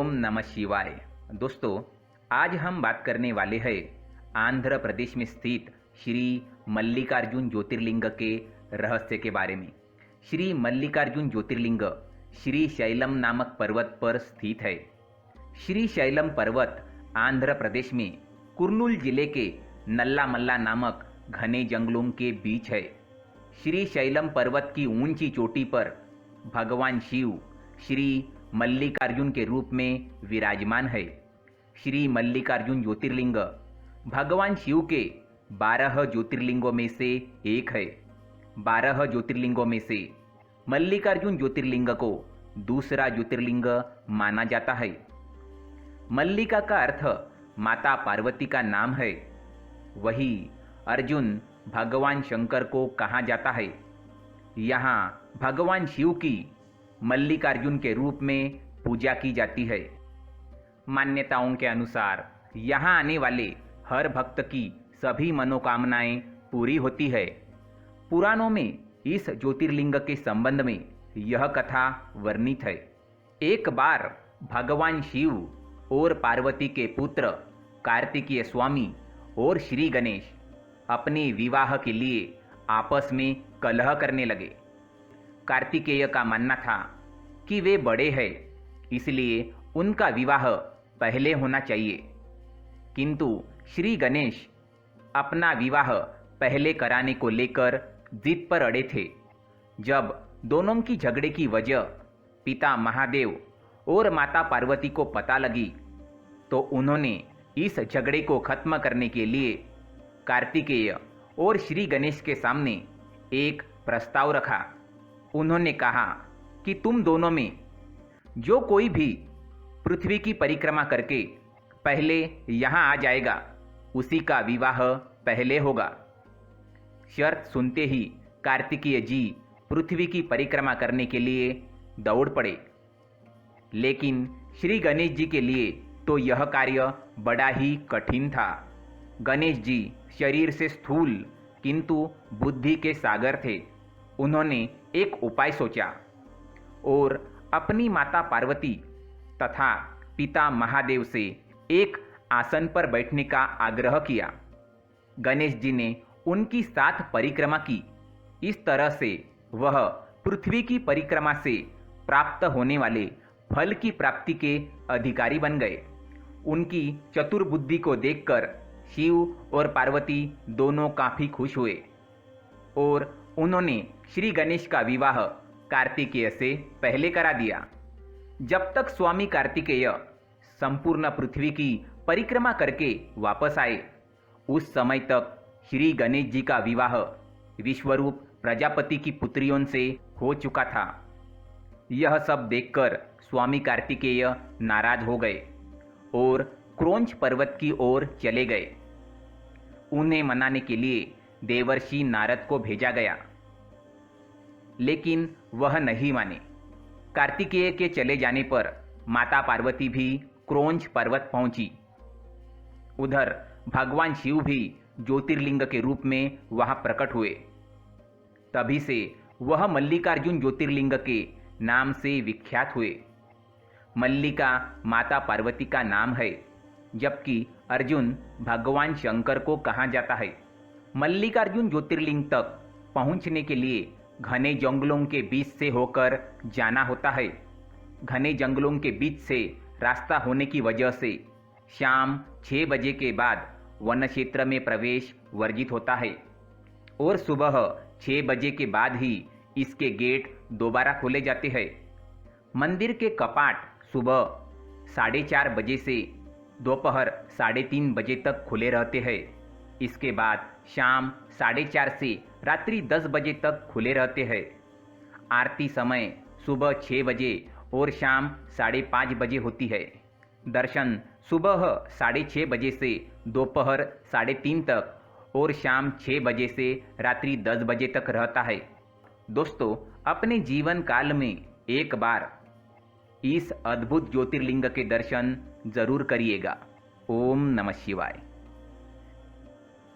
ओम नमः शिवाय। दोस्तों, आज हम बात करने वाले हैं आंध्र प्रदेश में स्थित श्री मल्लिकार्जुन ज्योतिर्लिंग के रहस्य के बारे में। श्री मल्लिकार्जुन ज्योतिर्लिंग श्री शैलम नामक पर्वत पर स्थित है। श्री शैलम पर्वत आंध्र प्रदेश में कुर्नूल जिले के नल्लामल्ला नामक घने जंगलों के बीच है। श्री शैलम पर्वत की ऊंची चोटी पर भगवान शिव श्री मल्लिकार्जुन के रूप में विराजमान है। श्री मल्लिकार्जुन ज्योतिर्लिंग भगवान शिव के 12 ज्योतिर्लिंगों में से एक है। 12 ज्योतिर्लिंगों में से मल्लिकार्जुन ज्योतिर्लिंग को दूसरा ज्योतिर्लिंग माना जाता है। मल्लिका का अर्थ माता पार्वती का नाम है। वही अर्जुन भगवान शंकर को कहा जाता है। यहाँ भगवान शिव की मल्लिकार्जुन के रूप में पूजा की जाती है। मान्यताओं के अनुसार यहाँ आने वाले हर भक्त की सभी मनोकामनाएं पूरी होती है। पुराणों में इस ज्योतिर्लिंग के संबंध में यह कथा वर्णित है। एक बार भगवान शिव और पार्वती के पुत्र कार्तिकेय स्वामी और श्री गणेश अपने विवाह के लिए आपस में कलह करने लगे। कार्तिकेय का मानना था कि वे बड़े हैं, इसलिए उनका विवाह पहले होना चाहिए, किंतु श्री गणेश अपना विवाह पहले कराने को लेकर जिद पर अड़े थे। जब दोनों की झगड़े की वजह पिता महादेव और माता पार्वती को पता लगी, तो उन्होंने इस झगड़े को खत्म करने के लिए कार्तिकेय और श्री गणेश के सामने एक प्रस्ताव रखा। उन्होंने कहा कि तुम दोनों में जो कोई भी पृथ्वी की परिक्रमा करके पहले यहाँ आ जाएगा, उसी का विवाह पहले होगा। शर्त सुनते ही कार्तिकेय जी पृथ्वी की परिक्रमा करने के लिए दौड़ पड़े। लेकिन श्री गणेश जी के लिए तो यह कार्य बड़ा ही कठिन था। गणेश जी शरीर से स्थूल किंतु बुद्धि के सागर थे। उन्होंने एक उपाय सोचा और अपनी माता पार्वती तथा पिता महादेव से एक आसन पर बैठने का आग्रह किया। गणेश जी ने उनकी साथ परिक्रमा की। इस तरह से वह पृथ्वी की परिक्रमा से प्राप्त होने वाले फल की प्राप्ति के अधिकारी बन गए। उनकी चतुर बुद्धि को देखकर शिव और पार्वती दोनों काफी खुश हुए और उन्होंने श्री गणेश का विवाह कार्तिकेय से पहले करा दिया। जब तक स्वामी कार्तिकेय संपूर्ण पृथ्वी की परिक्रमा करके वापस आए, उस समय तक श्री गणेश जी का विवाह विश्वरूप प्रजापति की पुत्रियों से हो चुका था। यह सब देखकर स्वामी कार्तिकेय नाराज हो गए और क्रोंच पर्वत की ओर चले गए। उन्हें मनाने के लिए देवर्षि नारद को भेजा गया, लेकिन वह नहीं माने। कार्तिकेय के चले जाने पर माता पार्वती भी क्रोंच पर्वत पहुंची। उधर भगवान शिव भी ज्योतिर्लिंग के रूप में वहां प्रकट हुए। तभी से वह मल्लिकार्जुन ज्योतिर्लिंग के नाम से विख्यात हुए। मल्लिका माता पार्वती का नाम है, जबकि अर्जुन भगवान शंकर को कहा जाता है। मल्लिकार्जुन ज्योतिर्लिंग तक पहुंचने के लिए घने जंगलों के बीच से होकर जाना होता है। घने जंगलों के बीच से रास्ता होने की वजह से शाम 6 बजे के बाद वन क्षेत्र में प्रवेश वर्जित होता है और सुबह 6 बजे के बाद ही इसके गेट दोबारा खोले जाते हैं। मंदिर के कपाट सुबह 4:30 बजे से दोपहर 3:30 बजे तक खुले रहते हैं। इसके बाद शाम 4:30 से रात्रि 10 बजे तक खुले रहते हैं। आरती समय सुबह 6 बजे और शाम 5:30 बजे होती है। दर्शन सुबह 6:30 बजे से दोपहर 3:30 तक और शाम 6 बजे से रात्रि 10 बजे तक रहता है। दोस्तों, अपने जीवन काल में एक बार इस अद्भुत ज्योतिर्लिंग के दर्शन जरूर करिएगा। ओम नमः शिवाय।